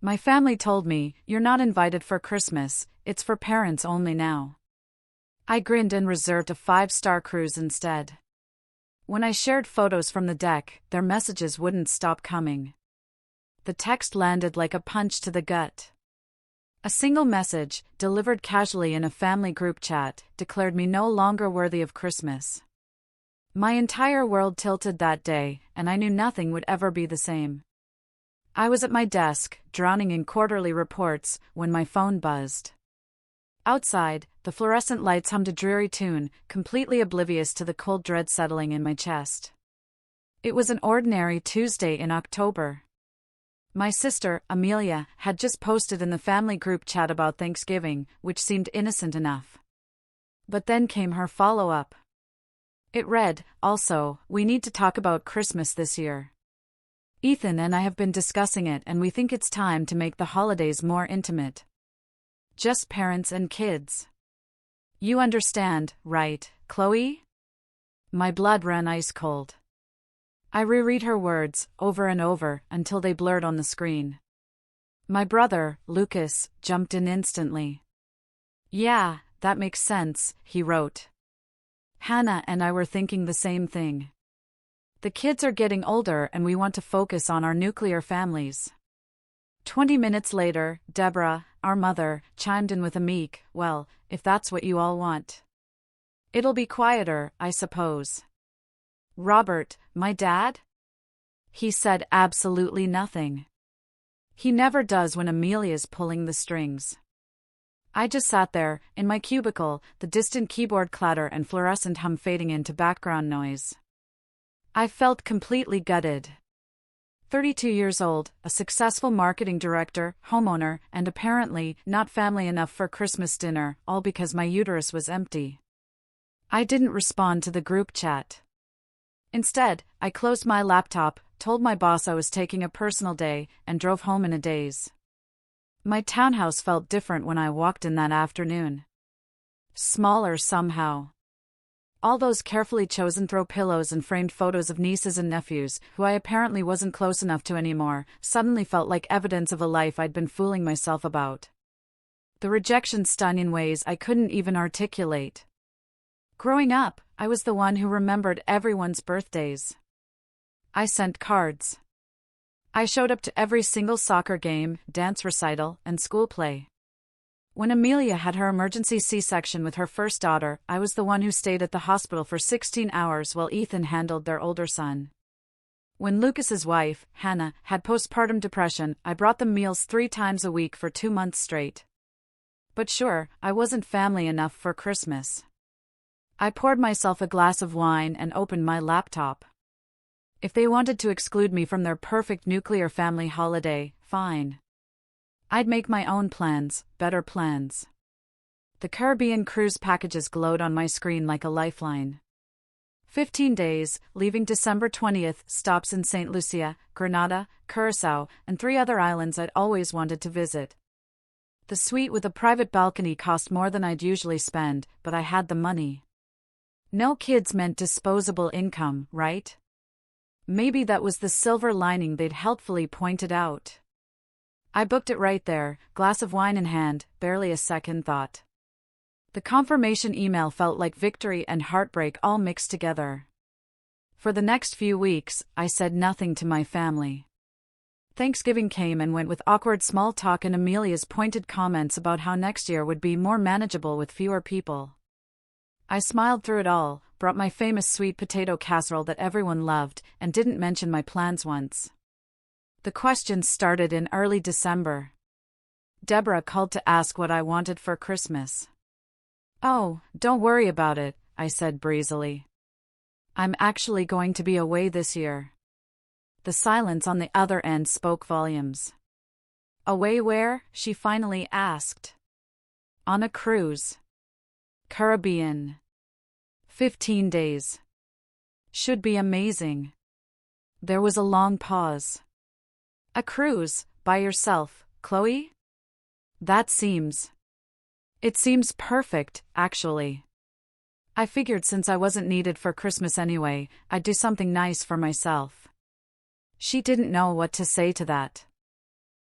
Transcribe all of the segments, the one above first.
My family told me, "You're not invited for Christmas, it's for parents only now." I grinned and reserved a 5-star cruise instead. When I shared photos from the deck, their messages wouldn't stop coming. The text landed like a punch to the gut. A single message, delivered casually in a family group chat, declared me no longer worthy of Christmas. My entire world tilted that day, and I knew nothing would ever be the same. I was at my desk, drowning in quarterly reports, when my phone buzzed. Outside, the fluorescent lights hummed a dreary tune, completely oblivious to the cold dread settling in my chest. It was an ordinary Tuesday in October. My sister, Amelia, had just posted in the family group chat about Thanksgiving, which seemed innocent enough. But then came her follow-up. It read, "Also, we need to talk about Christmas this year. Ethan and I have been discussing it and we think it's time to make the holidays more intimate. Just parents and kids. You understand, right, Chloe?" My blood ran ice cold. I reread her words, over and over, until they blurred on the screen. My brother, Lucas, jumped in instantly. "Yeah, that makes sense," he wrote. "Hannah and I were thinking the same thing. The kids are getting older and we want to focus on our nuclear families." 20 minutes later, Deborah, our mother, chimed in with a meek, "Well, if that's what you all want. It'll be quieter, I suppose." Robert, my dad? He said absolutely nothing. He never does when Amelia's pulling the strings. I just sat there, in my cubicle, the distant keyboard clatter and fluorescent hum fading into background noise. I felt completely gutted. 32 years old, a successful marketing director, homeowner, and apparently not family enough for Christmas dinner, all because my uterus was empty. I didn't respond to the group chat. Instead, I closed my laptop, told my boss I was taking a personal day, and drove home in a daze. My townhouse felt different when I walked in that afternoon. Smaller somehow. All those carefully chosen throw pillows and framed photos of nieces and nephews, who I apparently wasn't close enough to anymore, suddenly felt like evidence of a life I'd been fooling myself about. The rejection stung in ways I couldn't even articulate. Growing up, I was the one who remembered everyone's birthdays. I sent cards. I showed up to every single soccer game, dance recital, and school play. When Amelia had her emergency C-section with her first daughter, I was the one who stayed at the hospital for 16 hours while Ethan handled their older son. When Lucas's wife, Hannah, had postpartum depression, I brought them meals 3 times a week for 2 months straight. But sure, I wasn't family enough for Christmas. I poured myself a glass of wine and opened my laptop. If they wanted to exclude me from their perfect nuclear family holiday, fine. I'd make my own plans, better plans. The Caribbean cruise packages glowed on my screen like a lifeline. 15 days, leaving December 20th, stops in St. Lucia, Grenada, Curaçao, and 3 other islands I'd always wanted to visit. The suite with a private balcony cost more than I'd usually spend, but I had the money. No kids meant disposable income, right? Maybe that was the silver lining they'd helpfully pointed out. I booked it right there, glass of wine in hand, barely a second thought. The confirmation email felt like victory and heartbreak all mixed together. For the next few weeks, I said nothing to my family. Thanksgiving came and went with awkward small talk and Amelia's pointed comments about how next year would be more manageable with fewer people. I smiled through it all, brought my famous sweet potato casserole that everyone loved, and didn't mention my plans once. The questions started in early December. Deborah called to ask what I wanted for Christmas. "Oh, don't worry about it," I said breezily. "I'm actually going to be away this year." The silence on the other end spoke volumes. "Away where?" she finally asked. "On a cruise. Caribbean. 15 days. Should be amazing." There was a long pause. "A cruise, by yourself, Chloe?" It seems perfect, actually. I figured since I wasn't needed for Christmas anyway, I'd do something nice for myself. She didn't know what to say to that.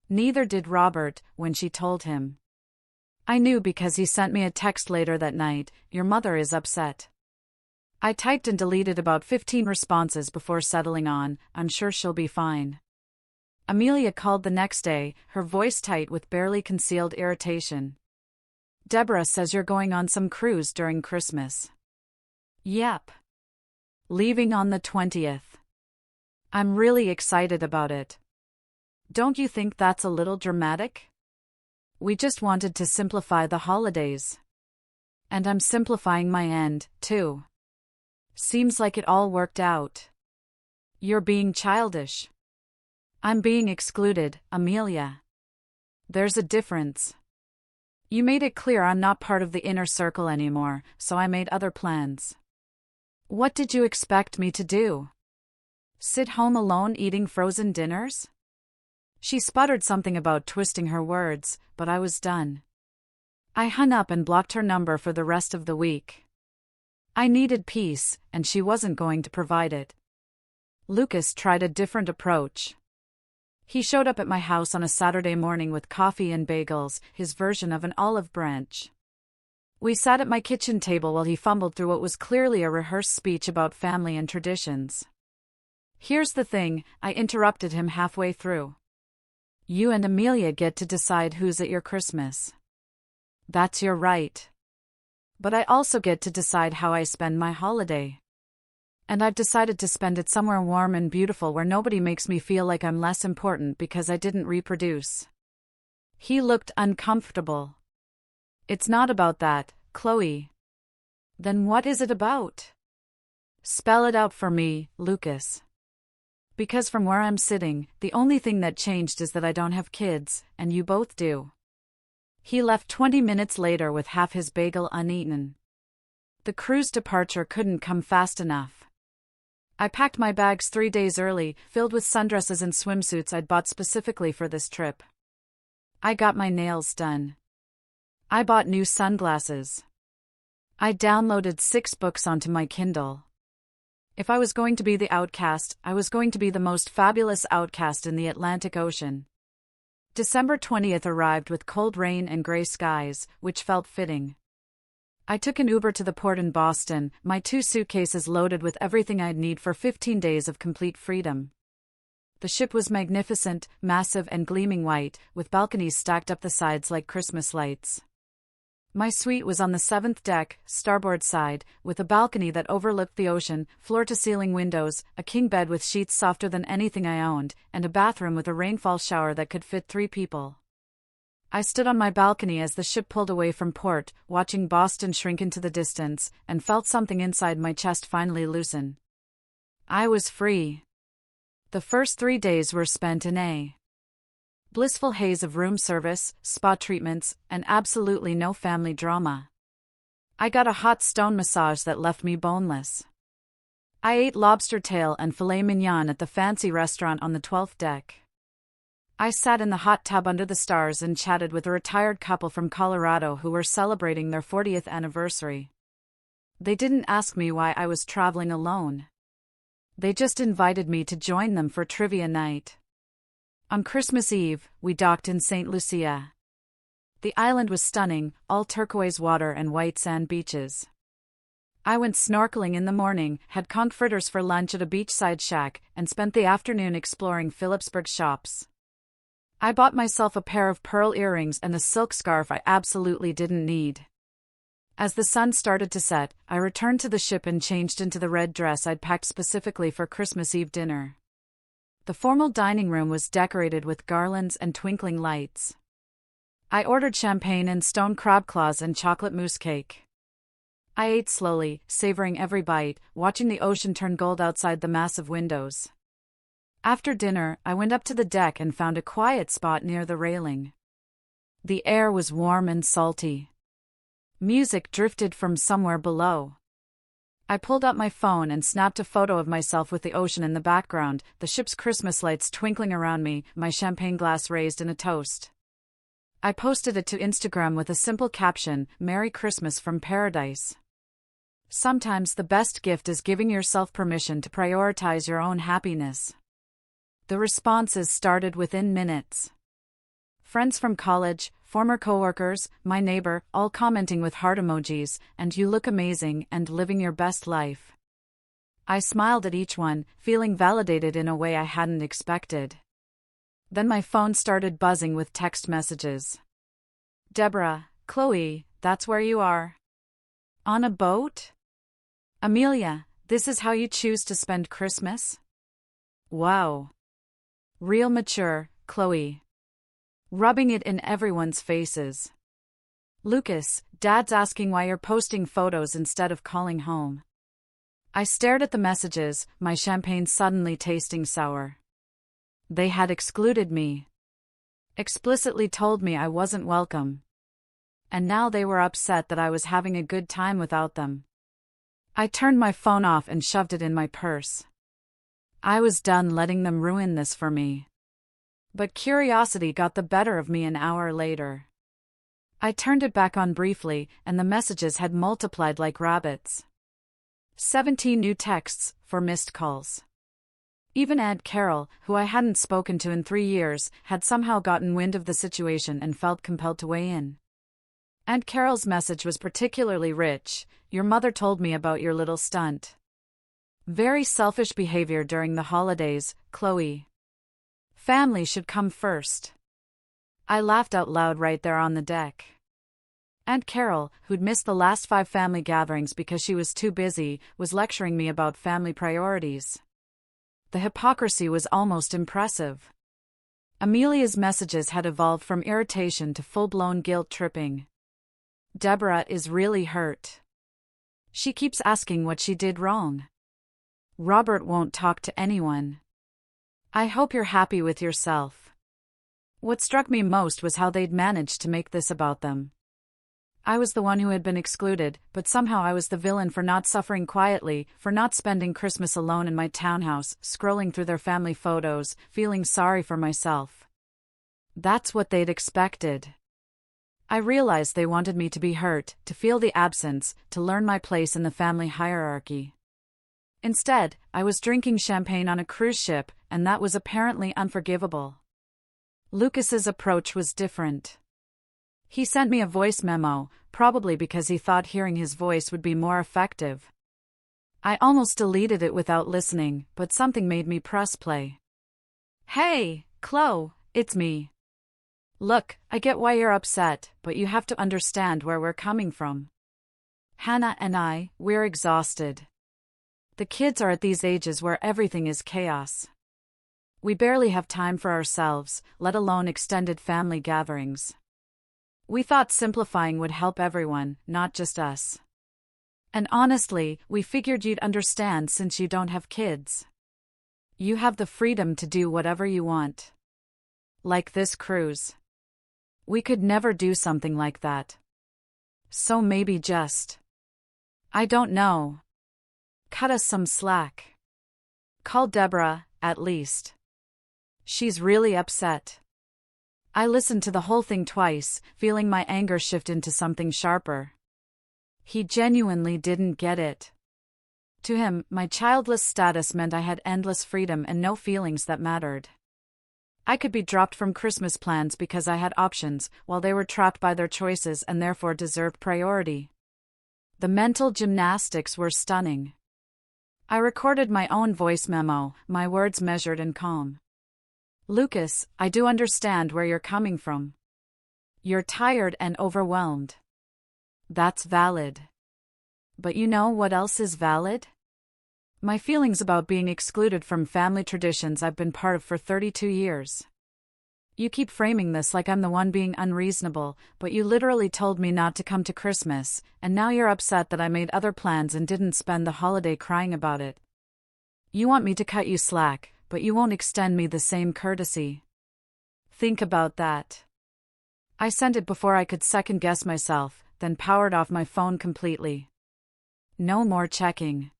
Neither did Robert when she told him. I knew because he sent me a text later that night, "Your mother is upset." I typed and deleted about 15 responses before settling on, "I'm sure she'll be fine." Amelia called the next day, her voice tight with barely concealed irritation. "Deborah says you're going on some cruise during Christmas." "Yep. Leaving on the 20th. I'm really excited about it. Don't you think that's a little dramatic? We just wanted to simplify the holidays. And I'm simplifying my end, too. Seems like it all worked out." "You're being childish." "I'm being excluded, Amelia. There's a difference. You made it clear I'm not part of the inner circle anymore, so I made other plans." "What did you expect me to do? Sit home alone eating frozen dinners?" She sputtered something about twisting her words, but I was done. I hung up and blocked her number for the rest of the week. I needed peace, and she wasn't going to provide it. Lucas tried a different approach. He showed up at my house on a Saturday morning with coffee and bagels, his version of an olive branch. We sat at my kitchen table while he fumbled through what was clearly a rehearsed speech about family and traditions. "Here's the thing," I interrupted him halfway through. "You and Amelia get to decide who's at your Christmas. That's your right. But I also get to decide how I spend my holiday. And I've decided to spend it somewhere warm and beautiful where nobody makes me feel like I'm less important because I didn't reproduce." He looked uncomfortable. "It's not about that, Chloe." "Then what is it about?" "Spell it out for me, Lucas. Because from where I'm sitting, the only thing that changed is that I don't have kids, and you both do." He left 20 minutes later with half his bagel uneaten. The cruise departure couldn't come fast enough. I packed my bags 3 days early, filled with sundresses and swimsuits I'd bought specifically for this trip. I got my nails done. I bought new sunglasses. I downloaded 6 books onto my Kindle. If I was going to be the outcast, I was going to be the most fabulous outcast in the Atlantic Ocean. December 20th arrived with cold rain and gray skies, which felt fitting. I took an Uber to the port in Boston, my 2 suitcases loaded with everything I'd need for 15 days of complete freedom. The ship was magnificent, massive and gleaming white, with balconies stacked up the sides like Christmas lights. My suite was on the 7th deck, starboard side, with a balcony that overlooked the ocean, floor-to-ceiling windows, a king bed with sheets softer than anything I owned, and a bathroom with a rainfall shower that could fit 3 people. I stood on my balcony as the ship pulled away from port, watching Boston shrink into the distance, and felt something inside my chest finally loosen. I was free. The first 3 days were spent in a blissful haze of room service, spa treatments, and absolutely no family drama. I got a hot stone massage that left me boneless. I ate lobster tail and filet mignon at the fancy restaurant on the 12th deck. I sat in the hot tub under the stars and chatted with a retired couple from Colorado who were celebrating their 40th anniversary. They didn't ask me why I was traveling alone. They just invited me to join them for trivia night. On Christmas Eve, we docked in St. Lucia. The island was stunning, all turquoise water and white sand beaches. I went snorkeling in the morning, had conch fritters for lunch at a beachside shack, and spent the afternoon exploring Phillipsburg shops. I bought myself a pair of pearl earrings and a silk scarf I absolutely didn't need. As the sun started to set, I returned to the ship and changed into the red dress I'd packed specifically for Christmas Eve dinner. The formal dining room was decorated with garlands and twinkling lights. I ordered champagne and stone crab claws and chocolate mousse cake. I ate slowly, savoring every bite, watching the ocean turn gold outside the massive windows. After dinner, I went up to the deck and found a quiet spot near the railing. The air was warm and salty. Music drifted from somewhere below. I pulled out my phone and snapped a photo of myself with the ocean in the background, the ship's Christmas lights twinkling around me, my champagne glass raised in a toast. I posted it to Instagram with a simple caption, "Merry Christmas from Paradise." Sometimes the best gift is giving yourself permission to prioritize your own happiness. The responses started within minutes. Friends from college, former coworkers, my neighbor, all commenting with heart emojis, and you look amazing and living your best life. I smiled at each one, feeling validated in a way I hadn't expected. Then my phone started buzzing with text messages. Deborah, Chloe, that's where you are. On a boat? Amelia, this is how you choose to spend Christmas? Wow. Real mature, Chloe. Rubbing it in everyone's faces. Lucas, Dad's asking why you're posting photos instead of calling home. I stared at the messages, my champagne suddenly tasting sour. They had excluded me. Explicitly told me I wasn't welcome. And now they were upset that I was having a good time without them. I turned my phone off and shoved it in my purse. I was done letting them ruin this for me. But curiosity got the better of me an hour later. I turned it back on briefly, and the messages had multiplied like rabbits. 17 new texts, 4 missed calls. Even Aunt Carol, who I hadn't spoken to in 3 years, had somehow gotten wind of the situation and felt compelled to weigh in. Aunt Carol's message was particularly rich. Your mother told me about your little stunt. Very selfish behavior during the holidays, Chloe. Family should come first. I laughed out loud right there on the deck. Aunt Carol, who'd missed the last 5 family gatherings because she was too busy, was lecturing me about family priorities. The hypocrisy was almost impressive. Amelia's messages had evolved from irritation to full-blown guilt-tripping. Deborah is really hurt. She keeps asking what she did wrong. Robert won't talk to anyone. I hope you're happy with yourself. What struck me most was how they'd managed to make this about them. I was the one who had been excluded, but somehow I was the villain for not suffering quietly, for not spending Christmas alone in my townhouse, scrolling through their family photos, feeling sorry for myself. That's what they'd expected. I realized they wanted me to be hurt, to feel the absence, to learn my place in the family hierarchy. Instead, I was drinking champagne on a cruise ship, and that was apparently unforgivable. Lucas's approach was different. He sent me a voice memo, probably because he thought hearing his voice would be more effective. I almost deleted it without listening, but something made me press play. Hey, Chloe, it's me. Look, I get why you're upset, but you have to understand where we're coming from. Hannah and we're exhausted. The kids are at these ages where everything is chaos. We barely have time for ourselves, let alone extended family gatherings. We thought simplifying would help everyone, not just us. And honestly, we figured you'd understand since you don't have kids. You have the freedom to do whatever you want. Like this cruise. We could never do something like that. So maybe just... I don't know. Cut us some slack. Call Deborah, at least. She's really upset. I listened to the whole thing twice, feeling my anger shift into something sharper. He genuinely didn't get it. To him, my childless status meant I had endless freedom and no feelings that mattered. I could be dropped from Christmas plans because I had options, while they were trapped by their choices and therefore deserved priority. The mental gymnastics were stunning. I recorded my own voice memo, my words measured and calm. Lucas, I do understand where you're coming from. You're tired and overwhelmed. That's valid. But you know what else is valid? My feelings about being excluded from family traditions I've been part of for 32 years. You keep framing this like I'm the one being unreasonable, but you literally told me not to come to Christmas, and now you're upset that I made other plans and didn't spend the holiday crying about it. You want me to cut you slack, but you won't extend me the same courtesy. Think about that. I sent it before I could second-guess myself, then powered off my phone completely. No more checking.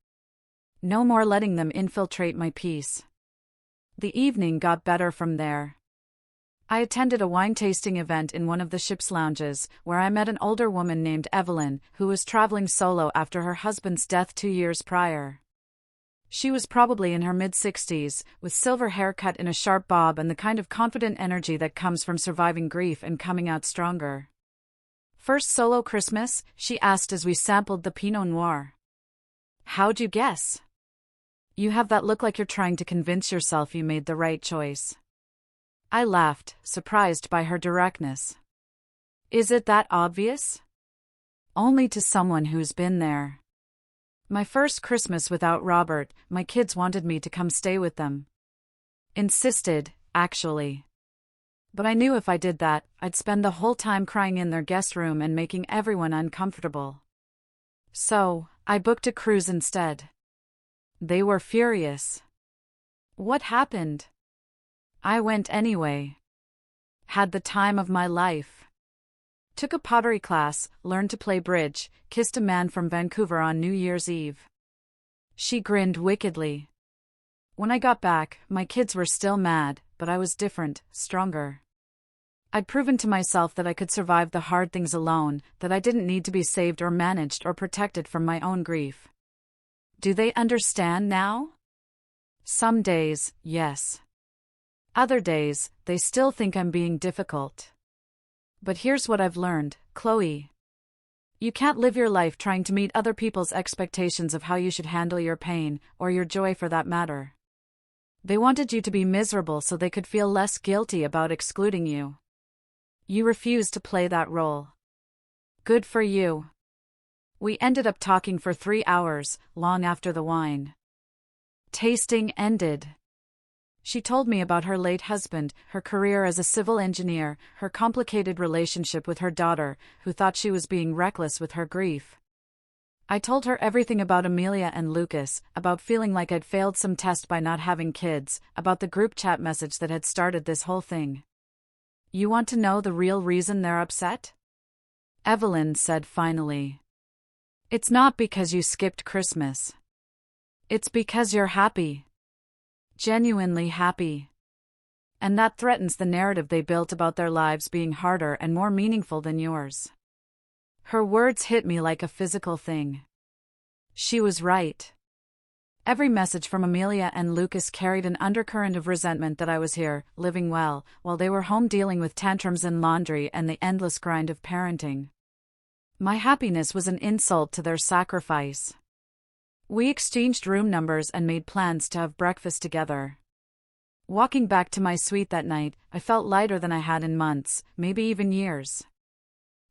No more letting them infiltrate my peace. The evening got better from there. I attended a wine-tasting event in one of the ship's lounges, where I met an older woman named Evelyn, who was traveling solo after her husband's death 2 years prior. She was probably in her mid-60s, with silver hair cut in a sharp bob and the kind of confident energy that comes from surviving grief and coming out stronger. "First solo Christmas?" she asked as we sampled the Pinot Noir. "How'd you guess?" "You have that look like you're trying to convince yourself you made the right choice." I laughed, surprised by her directness. "Is it that obvious?" "Only to someone who's been there. My first Christmas without Robert, my kids wanted me to come stay with them. Insisted, actually. But I knew if I did that, I'd spend the whole time crying in their guest room and making everyone uncomfortable. So, I booked a cruise instead. They were furious." "What happened?" "I went anyway. Had the time of my life. Took a pottery class, learned to play bridge, kissed a man from Vancouver on New Year's Eve." She grinned wickedly. "When I got back, my kids were still mad, but I was different, stronger. I'd proven to myself that I could survive the hard things alone, that I didn't need to be saved or managed or protected from my own grief." "Do they understand now?" "Some days, yes. Other days, they still think I'm being difficult. But here's what I've learned, Chloe. You can't live your life trying to meet other people's expectations of how you should handle your pain, or your joy for that matter. They wanted you to be miserable so they could feel less guilty about excluding you. You refused to play that role. Good for you." We ended up talking for 3 hours, long after the wine tasting ended. She told me about her late husband, her career as a civil engineer, her complicated relationship with her daughter, who thought she was being reckless with her grief. I told her everything about Amelia and Lucas, about feeling like I'd failed some test by not having kids, about the group chat message that had started this whole thing. "You want to know the real reason they're upset?" Evelyn said finally. "It's not because you skipped Christmas. It's because you're happy. Genuinely happy. And that threatens the narrative they built about their lives being harder and more meaningful than yours." Her words hit me like a physical thing. She was right. Every message from Amelia and Lucas carried an undercurrent of resentment that I was here, living well, while they were home dealing with tantrums and laundry and the endless grind of parenting. My happiness was an insult to their sacrifice. We exchanged room numbers and made plans to have breakfast together. Walking back to my suite that night, I felt lighter than I had in months, maybe even years.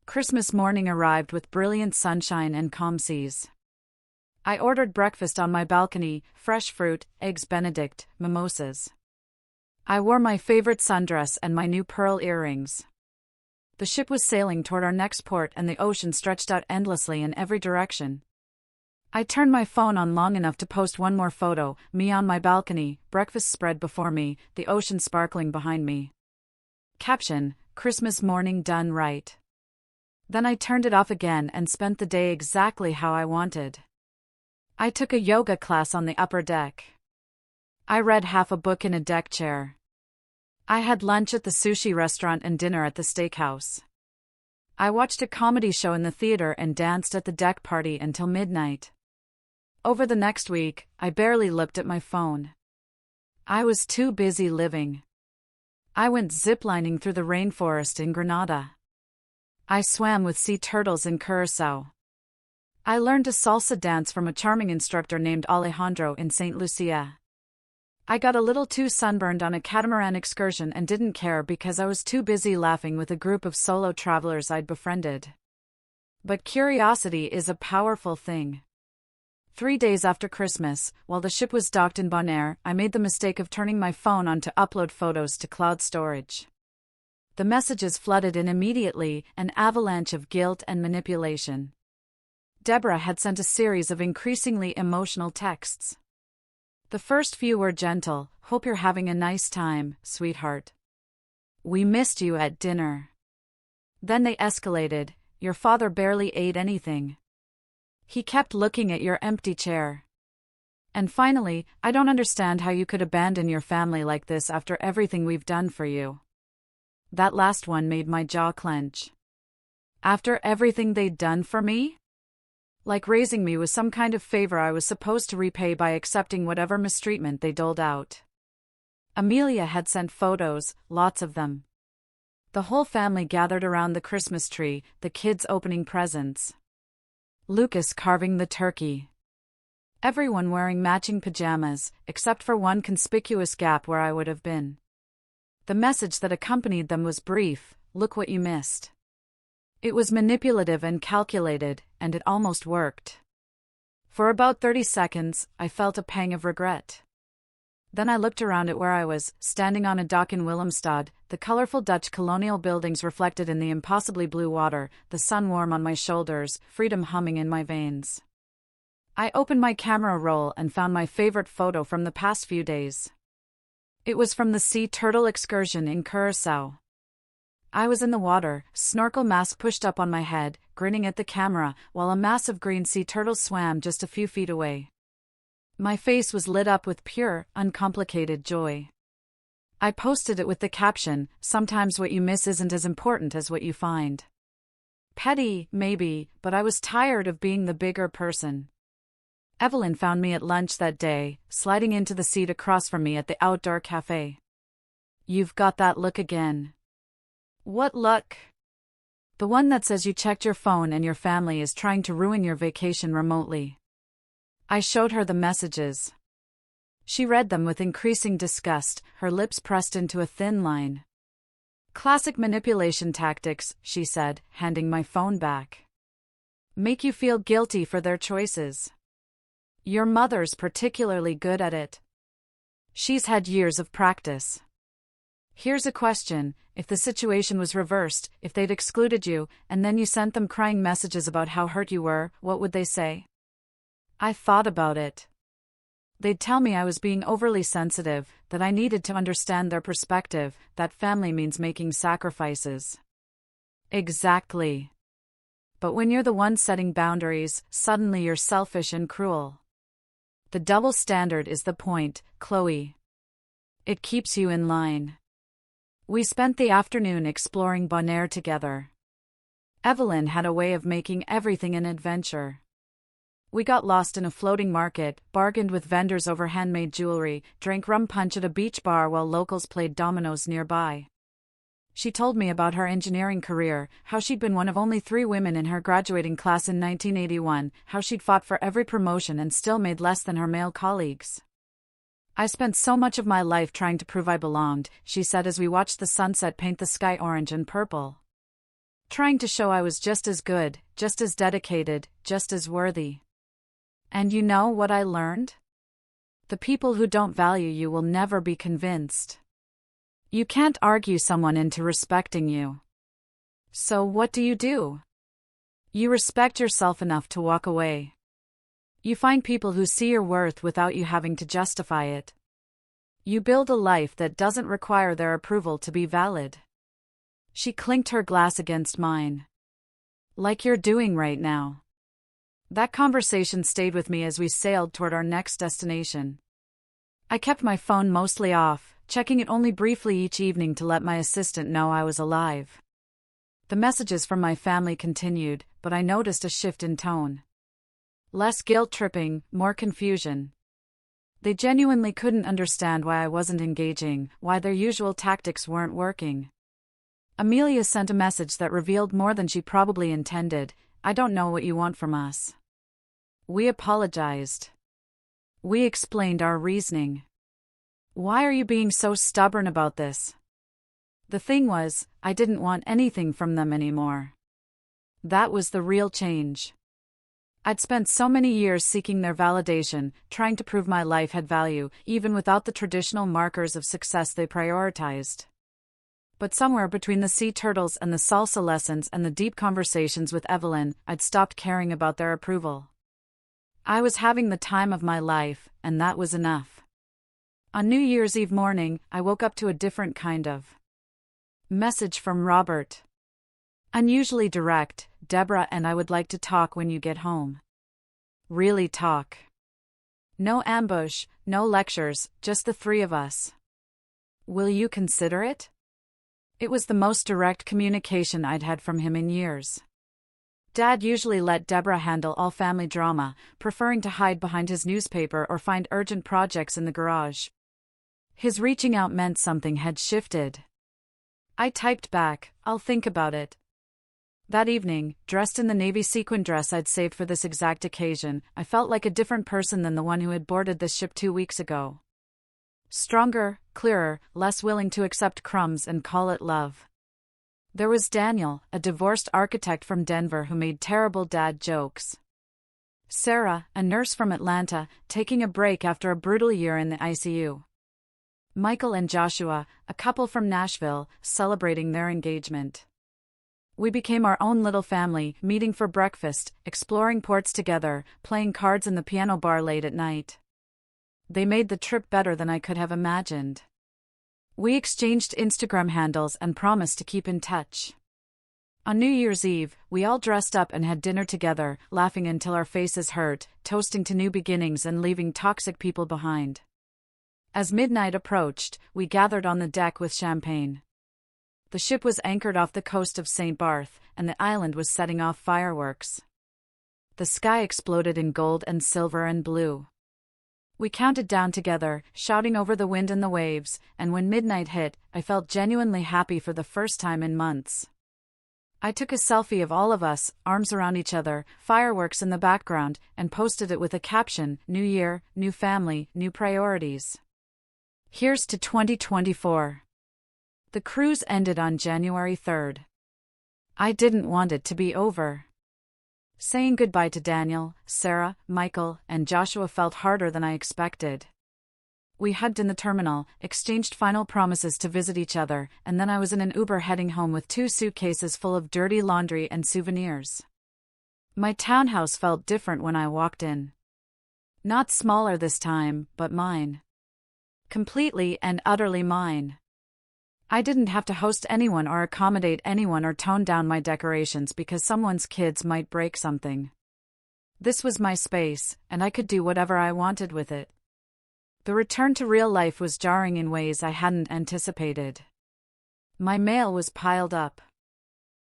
Christmas morning arrived with brilliant sunshine and calm seas. I ordered breakfast on my balcony, fresh fruit, eggs Benedict, mimosas. I wore my favorite sundress and my new pearl earrings. The ship was sailing toward our next port and the ocean stretched out endlessly in every direction. I turned my phone on long enough to post one more photo, me on my balcony, breakfast spread before me, the ocean sparkling behind me. Caption: Christmas morning done right. Then I turned it off again and spent the day exactly how I wanted. I took a yoga class on the upper deck. I read half a book in a deck chair. I had lunch at the sushi restaurant and dinner at the steakhouse. I watched a comedy show in the theater and danced at the deck party until midnight. Over the next week, I barely looked at my phone. I was too busy living. I went ziplining through the rainforest in Grenada. I swam with sea turtles in Curaçao. I learned a salsa dance from a charming instructor named Alejandro in St. Lucia. I got a little too sunburned on a catamaran excursion and didn't care because I was too busy laughing with a group of solo travelers I'd befriended. But curiosity is a powerful thing. 3 days after Christmas, while the ship was docked in Bonaire, I made the mistake of turning my phone on to upload photos to cloud storage. The messages flooded in immediately, an avalanche of guilt and manipulation. Deborah had sent a series of increasingly emotional texts. The first few were gentle: "Hope you're having a nice time, sweetheart. We missed you at dinner." Then they escalated: "Your father barely ate anything. He kept looking at your empty chair." And finally, "I don't understand how you could abandon your family like this after everything we've done for you." That last one made my jaw clench. After everything they'd done for me? Like raising me was some kind of favor I was supposed to repay by accepting whatever mistreatment they doled out. Amelia had sent photos, lots of them. The whole family gathered around the Christmas tree, the kids opening presents. Lucas carving the turkey. Everyone wearing matching pajamas, except for one conspicuous gap where I would have been. The message that accompanied them was brief: look what you missed. It was manipulative and calculated, and it almost worked. For about 30 seconds, I felt a pang of regret. Then I looked around at where I was, standing on a dock in Willemstad, the colorful Dutch colonial buildings reflected in the impossibly blue water, the sun warm on my shoulders, freedom humming in my veins. I opened my camera roll and found my favorite photo from the past few days. It was from the sea turtle excursion in Curaçao. I was in the water, snorkel mask pushed up on my head, grinning at the camera, while a massive green sea turtle swam just a few feet away. My face was lit up with pure, uncomplicated joy. I posted it with the caption, "Sometimes what you miss isn't as important as what you find." Petty, maybe, but I was tired of being the bigger person. Evelyn found me at lunch that day, sliding into the seat across from me at the outdoor cafe. "You've got that look again." "What look?" "The one that says you checked your phone and your family is trying to ruin your vacation remotely." I showed her the messages. She read them with increasing disgust, her lips pressed into a thin line. "Classic manipulation tactics," she said, handing my phone back. "Make you feel guilty for their choices. Your mother's particularly good at it. She's had years of practice. Here's a question: if the situation was reversed, if they'd excluded you, and then you sent them crying messages about how hurt you were, what would they say?" I thought about it. They'd tell me I was being overly sensitive, that I needed to understand their perspective, that family means making sacrifices. Exactly. But when you're the one setting boundaries, suddenly you're selfish and cruel. The double standard is the point, Chloe. It keeps you in line. We spent the afternoon exploring Bonaire together. Evelyn had a way of making everything an adventure. We got lost in a floating market, bargained with vendors over handmade jewelry, drank rum punch at a beach bar while locals played dominoes nearby. She told me about her engineering career, how she'd been one of only 3 women in her graduating class in 1981, how she'd fought for every promotion and still made less than her male colleagues. "I spent so much of my life trying to prove I belonged," she said as we watched the sunset paint the sky orange and purple. "Trying to show I was just as good, just as dedicated, just as worthy. And you know what I learned? The people who don't value you will never be convinced. You can't argue someone into respecting you. So what do? You respect yourself enough to walk away. You find people who see your worth without you having to justify it. You build a life that doesn't require their approval to be valid." She clinked her glass against mine. "Like you're doing right now." That conversation stayed with me as we sailed toward our next destination. I kept my phone mostly off, checking it only briefly each evening to let my assistant know I was alive. The messages from my family continued, but I noticed a shift in tone. Less guilt-tripping, more confusion. They genuinely couldn't understand why I wasn't engaging, why their usual tactics weren't working. Amelia sent a message that revealed more than she probably intended. "I don't know what you want from us." We apologized. We explained our reasoning. "Why are you being so stubborn about this?" The thing was, I didn't want anything from them anymore. That was the real change. I'd spent so many years seeking their validation, trying to prove my life had value, even without the traditional markers of success they prioritized. But somewhere between the sea turtles and the salsa lessons and the deep conversations with Evelyn, I'd stopped caring about their approval. I was having the time of my life, and that was enough. On New Year's Eve morning, I woke up to a different kind of message from Robert. Unusually direct: "Deborah and I would like to talk when you get home." Really talk. No ambush, no lectures, just the 3 of us. Will you consider it? It was the most direct communication I'd had from him in years. Dad usually let Deborah handle all family drama, preferring to hide behind his newspaper or find urgent projects in the garage. His reaching out meant something had shifted. I typed back, "I'll think about it." That evening, dressed in the navy sequin dress I'd saved for this exact occasion, I felt like a different person than the one who had boarded this ship 2 weeks ago. Stronger, clearer, less willing to accept crumbs and call it love. There was Daniel, a divorced architect from Denver who made terrible dad jokes. Sarah, a nurse from Atlanta, taking a break after a brutal year in the ICU. Michael and Joshua, a couple from Nashville, celebrating their engagement. We became our own little family, meeting for breakfast, exploring ports together, playing cards in the piano bar late at night. They made the trip better than I could have imagined. We exchanged Instagram handles and promised to keep in touch. On New Year's Eve, we all dressed up and had dinner together, laughing until our faces hurt, toasting to new beginnings and leaving toxic people behind. As midnight approached, we gathered on the deck with champagne. The ship was anchored off the coast of St. Barth, and the island was setting off fireworks. The sky exploded in gold and silver and blue. We counted down together, shouting over the wind and the waves, and when midnight hit, I felt genuinely happy for the first time in months. I took a selfie of all of us, arms around each other, fireworks in the background, and posted it with a caption, "New Year, new family, new priorities. Here's to 2024. The cruise ended on January 3rd. I didn't want it to be over. Saying goodbye to Daniel, Sarah, Michael, and Joshua felt harder than I expected. We hugged in the terminal, exchanged final promises to visit each other, and then I was in an Uber heading home with 2 suitcases full of dirty laundry and souvenirs. My townhouse felt different when I walked in. Not smaller this time, but mine. Completely and utterly mine. I didn't have to host anyone or accommodate anyone or tone down my decorations because someone's kids might break something. This was my space, and I could do whatever I wanted with it. The return to real life was jarring in ways I hadn't anticipated. My mail was piled up.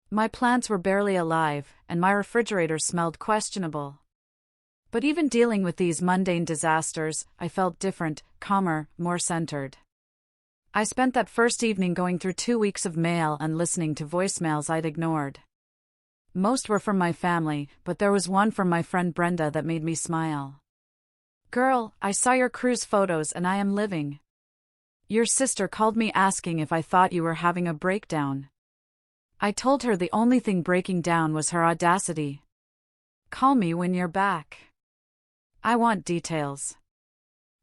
My plants were barely alive, and my refrigerator smelled questionable. But even dealing with these mundane disasters, I felt different, calmer, more centered. I spent that first evening going through 2 weeks of mail and listening to voicemails I'd ignored. Most were from my family, but there was one from my friend Brenda that made me smile. "Girl, I saw your cruise photos and I am living. Your sister called me asking if I thought you were having a breakdown. I told her the only thing breaking down was her audacity. Call me when you're back. I want details."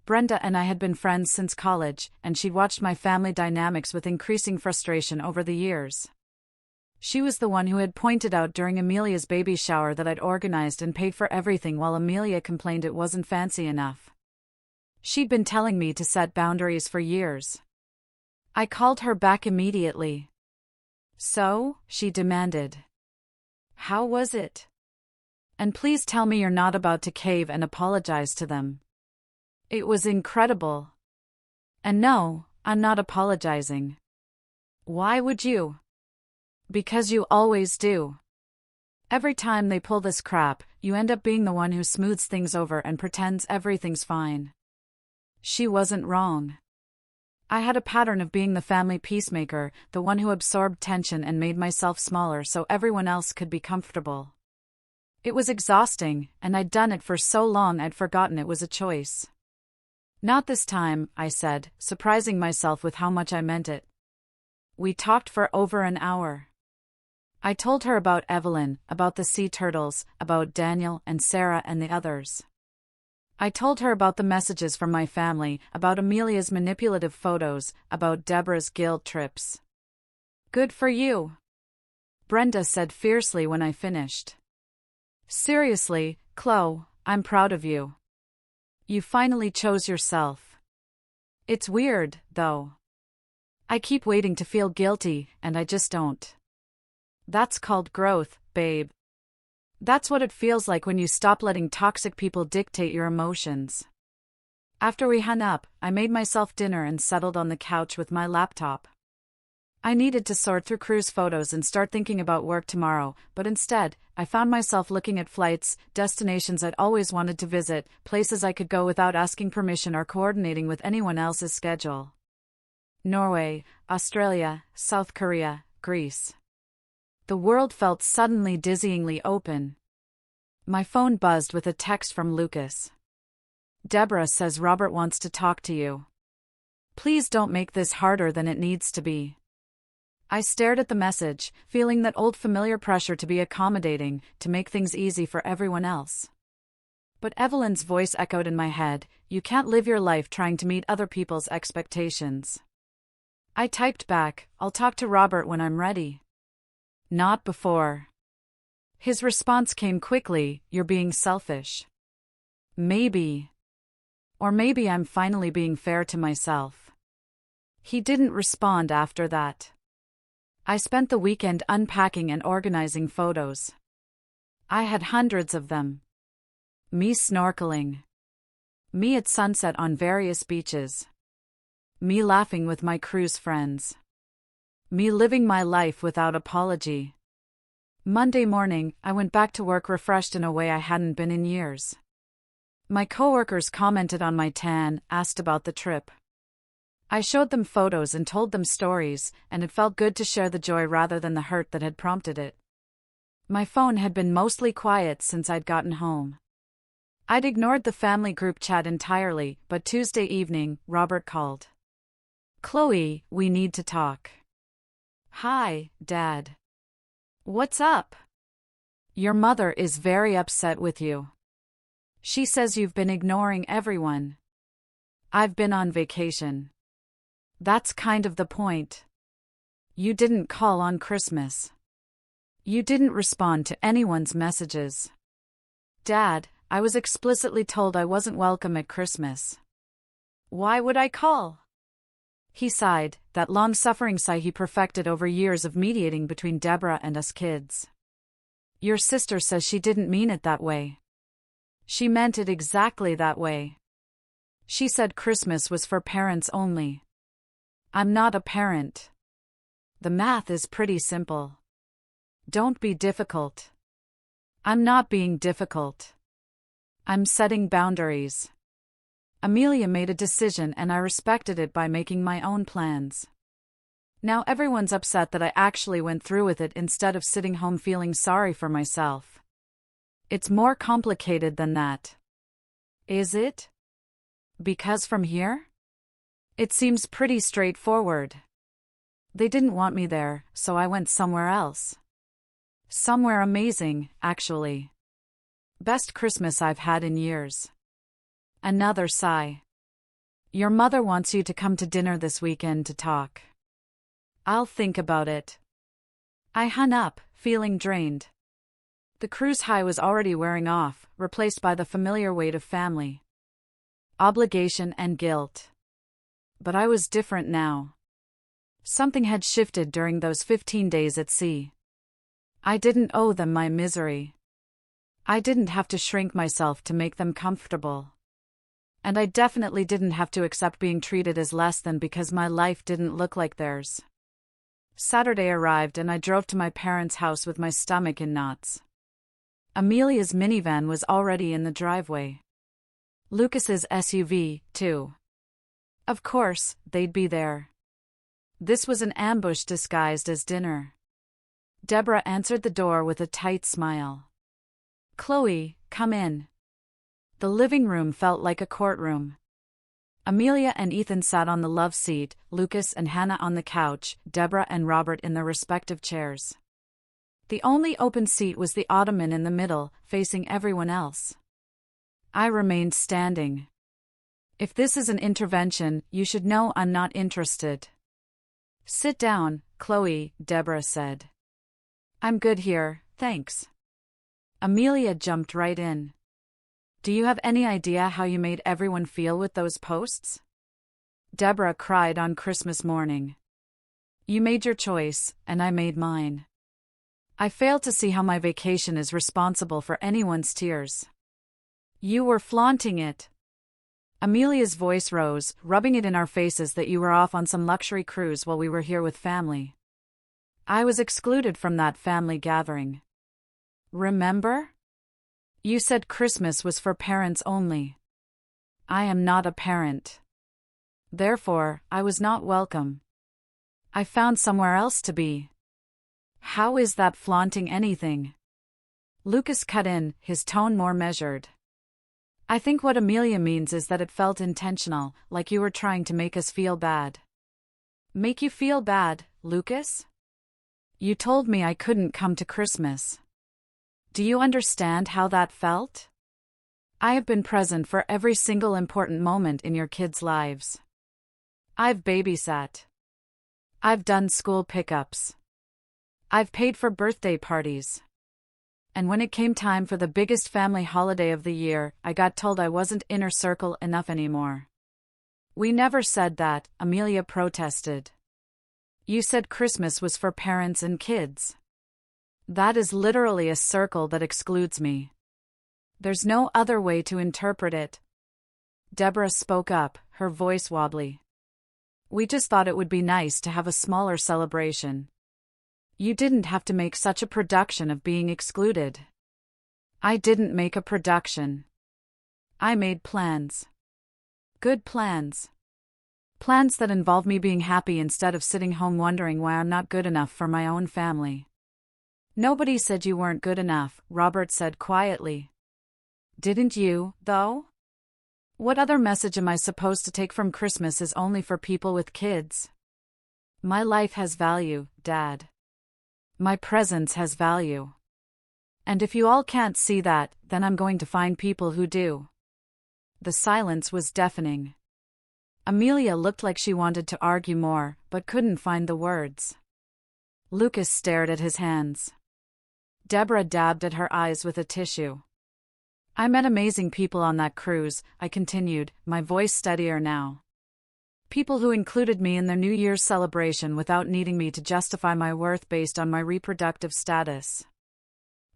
Brenda and I had been friends since college, and she'd watched my family dynamics with increasing frustration over the years. She was the one who had pointed out during Amelia's baby shower that I'd organized and paid for everything while Amelia complained it wasn't fancy enough. She'd been telling me to set boundaries for years. I called her back immediately. "So?" she demanded. "How was it? And please tell me you're not about to cave and apologize to them." "It was incredible. And no, I'm not apologizing." "Why would you?" "Because you always do. Every time they pull this crap, you end up being the one who smooths things over and pretends everything's fine." She wasn't wrong. I had a pattern of being the family peacemaker, the one who absorbed tension and made myself smaller so everyone else could be comfortable. It was exhausting, and I'd done it for so long I'd forgotten it was a choice. "Not this time," I said, surprising myself with how much I meant it. We talked for over an hour. I told her about Evelyn, about the sea turtles, about Daniel and Sarah and the others. I told her about the messages from my family, about Amelia's manipulative photos, about Deborah's guilt trips. "Good for you," Brenda said fiercely when I finished. "Seriously, Chloe, I'm proud of you. You finally chose yourself. It's weird, though. I keep waiting to feel guilty, and I just don't. That's called growth, babe. That's what it feels like when you stop letting toxic people dictate your emotions." After we hung up, I made myself dinner and settled on the couch with my laptop. I needed to sort through cruise photos and start thinking about work tomorrow, but instead, I found myself looking at flights, destinations I'd always wanted to visit, places I could go without asking permission or coordinating with anyone else's schedule. Norway, Australia, South Korea, Greece. The world felt suddenly dizzyingly open. My phone buzzed with a text from Lucas. "Deborah says Robert wants to talk to you. Please don't make this harder than it needs to be." I stared at the message, feeling that old familiar pressure to be accommodating, to make things easy for everyone else. But Evelyn's voice echoed in my head, "You can't live your life trying to meet other people's expectations." I typed back, "I'll talk to Robert when I'm ready." "Not before." His response came quickly, "You're being selfish." Maybe. Or maybe I'm finally being fair to myself. He didn't respond after that. I spent the weekend unpacking and organizing photos. I had hundreds of them. Me snorkeling. Me at sunset on various beaches. Me laughing with my cruise friends. Me living my life without apology. Monday morning, I went back to work refreshed in a way I hadn't been in years. My coworkers commented on my tan, asked about the trip. I showed them photos and told them stories, and it felt good to share the joy rather than the hurt that had prompted it. My phone had been mostly quiet since I'd gotten home. I'd ignored the family group chat entirely, but Tuesday evening, Robert called. "Chloe, we need to talk." "Hi, Dad." "What's up?" "Your mother is very upset with you. She says you've been ignoring everyone." "I've been on vacation." "That's kind of the point. You didn't call on Christmas. You didn't respond to anyone's messages." "Dad, I was explicitly told I wasn't welcome at Christmas." "Why would I call?" He sighed, that long-suffering sigh he perfected over years of mediating between Deborah and us kids. "Your sister says she didn't mean it that way." "She meant it exactly that way. She said Christmas was for parents only." "I'm not a parent. The math is pretty simple. Don't be difficult." "I'm not being difficult. I'm setting boundaries." Amelia made a decision and I respected it by making my own plans. Now everyone's upset that I actually went through with it instead of sitting home feeling sorry for myself. It's more complicated than that. Is it? Because from here? It seems pretty straightforward. They didn't want me there, so I went somewhere else. Somewhere amazing, actually. Best Christmas I've had in years. Another sigh. "Your mother wants you to come to dinner this weekend to talk." "I'll think about it." I hung up, feeling drained. The cruise high was already wearing off, replaced by the familiar weight of family, obligation and guilt. But I was different now. Something had shifted during those 15 days at sea. I didn't owe them my misery. I didn't have to shrink myself to make them comfortable. And I definitely didn't have to accept being treated as less than because my life didn't look like theirs. Saturday arrived and I drove to my parents' house with my stomach in knots. Amelia's minivan was already in the driveway. Lucas's SUV, too. Of course, they'd be there. This was an ambush disguised as dinner. Deborah answered the door with a tight smile. "Chloe, come in." The living room felt like a courtroom. Amelia and Ethan sat on the love seat, Lucas and Hannah on the couch, Deborah and Robert in their respective chairs. The only open seat was the ottoman in the middle, facing everyone else. I remained standing. "If this is an intervention, you should know I'm not interested." "Sit down, Chloe," Deborah said. "I'm good here, thanks." Amelia jumped right in. "Do you have any idea how you made everyone feel with those posts?" Deborah cried on Christmas morning. "You made your choice, and I made mine. I fail to see how my vacation is responsible for anyone's tears." "You were flaunting it." Amelia's voice rose, rubbing it in our faces that you were off on some luxury cruise while we were here with family. I was excluded from that family gathering. Remember? You said Christmas was for parents only. I am not a parent. Therefore, I was not welcome. I found somewhere else to be. How is that flaunting anything? Lucas cut in, his tone more measured. I think what Amelia means is that it felt intentional, like you were trying to make us feel bad. Make you feel bad, Lucas? You told me I couldn't come to Christmas. Do you understand how that felt? I have been present for every single important moment in your kids' lives. I've babysat. I've done school pickups. I've paid for birthday parties. And when it came time for the biggest family holiday of the year, I got told I wasn't inner circle enough anymore. We never said that, Amelia protested. You said Christmas was for parents and kids. That is literally a circle that excludes me. There's no other way to interpret it. Deborah spoke up, her voice wobbly. We just thought it would be nice to have a smaller celebration. You didn't have to make such a production of being excluded. I didn't make a production. I made plans. Good plans. Plans that involve me being happy instead of sitting home wondering why I'm not good enough for my own family. Nobody said you weren't good enough, Robert said quietly. Didn't you, though? What other message am I supposed to take from Christmas is only for people with kids? My life has value, Dad. My presence has value. And if you all can't see that, then I'm going to find people who do. The silence was deafening. Amelia looked like she wanted to argue more, but couldn't find the words. Lucas stared at his hands. Deborah dabbed at her eyes with a tissue. I met amazing people on that cruise, I continued, my voice steadier now. People who included me in their New Year's celebration without needing me to justify my worth based on my reproductive status.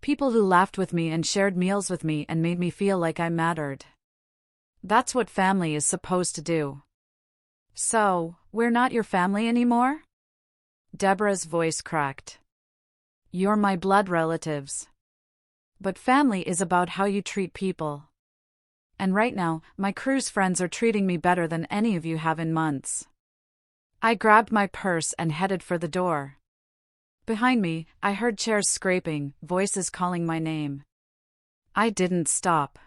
People who laughed with me and shared meals with me and made me feel like I mattered. That's what family is supposed to do. So, we're not your family anymore? Deborah's voice cracked. You're my blood relatives. But family is about how you treat people. And right now, my cruise friends are treating me better than any of you have in months. I grabbed my purse and headed for the door. Behind me, I heard chairs scraping, voices calling my name. I didn't stop.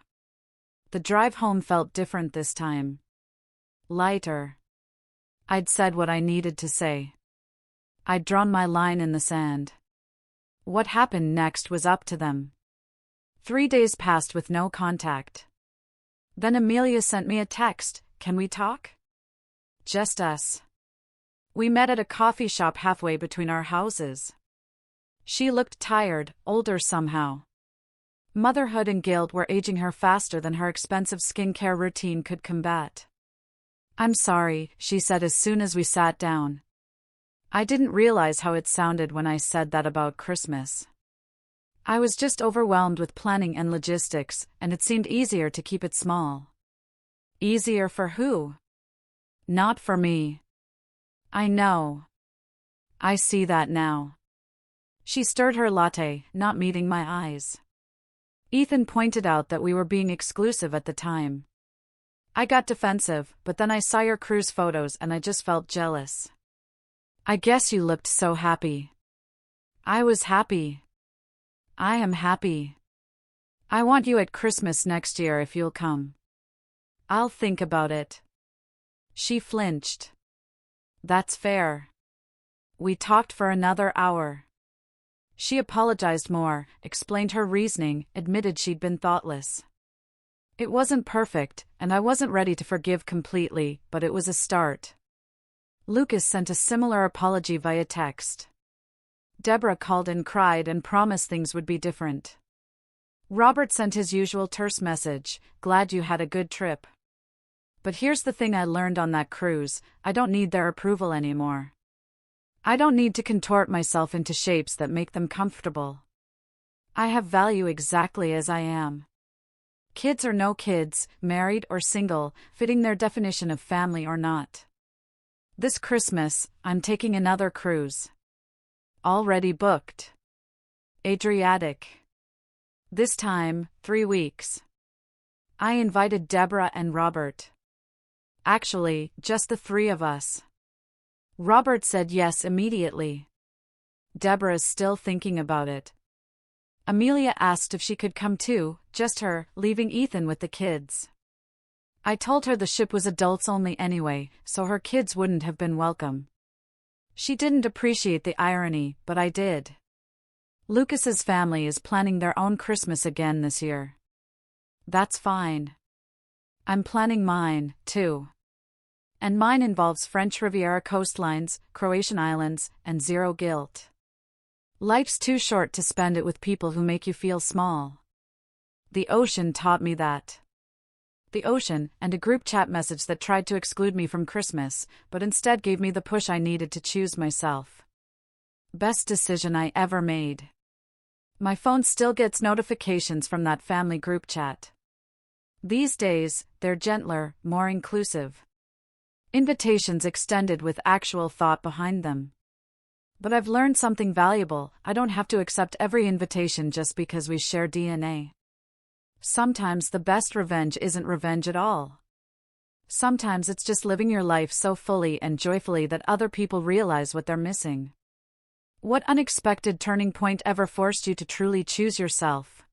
The drive home felt different this time. Lighter. I'd said what I needed to say. I'd drawn my line in the sand. What happened next was up to them. 3 days passed with no contact. Then Amelia sent me a text, "Can we talk?" Just us. We met at a coffee shop halfway between our houses. She looked tired, older somehow. Motherhood and guilt were aging her faster than her expensive skincare routine could combat. I'm sorry, she said as soon as we sat down. I didn't realize how it sounded when I said that about Christmas. I was just overwhelmed with planning and logistics, and it seemed easier to keep it small. Easier for who? Not for me. I know. I see that now. She stirred her latte, not meeting my eyes. Ethan pointed out that we were being exclusive at the time. I got defensive, but then I saw your cruise photos and I just felt jealous. I guess you looked so happy. I was happy. I am happy. I want you at Christmas next year if you'll come. I'll think about it. She flinched. That's fair. We talked for another hour. She apologized more, explained her reasoning, admitted she'd been thoughtless. It wasn't perfect, and I wasn't ready to forgive completely, but it was a start. Lucas sent a similar apology via text. Deborah called and cried and promised things would be different. Robert sent his usual terse message, "Glad you had a good trip." But here's the thing I learned on that cruise, I don't need their approval anymore. I don't need to contort myself into shapes that make them comfortable. I have value exactly as I am. Kids or no kids, married or single, fitting their definition of family or not. This Christmas, I'm taking another cruise. Already booked. Adriatic. This time, 3 weeks. I invited Deborah and Robert. Actually, just the 3 of us. Robert said yes immediately. Deborah's still thinking about it. Amelia asked if she could come too, just her, leaving Ethan with the kids. I told her the ship was adults only anyway, so her kids wouldn't have been welcome. She didn't appreciate the irony, but I did. Lucas's family is planning their own Christmas again this year. That's fine. I'm planning mine, too. And mine involves French Riviera coastlines, Croatian islands, and zero guilt. Life's too short to spend it with people who make you feel small. The ocean taught me that. The ocean, and a group chat message that tried to exclude me from Christmas, but instead gave me the push I needed to choose myself. Best decision I ever made. My phone still gets notifications from that family group chat. These days, they're gentler, more inclusive. Invitations extended with actual thought behind them. But I've learned something valuable. I don't have to accept every invitation just because we share DNA. Sometimes the best revenge isn't revenge at all. Sometimes it's just living your life so fully and joyfully that other people realize what they're missing. What unexpected turning point ever forced you to truly choose yourself?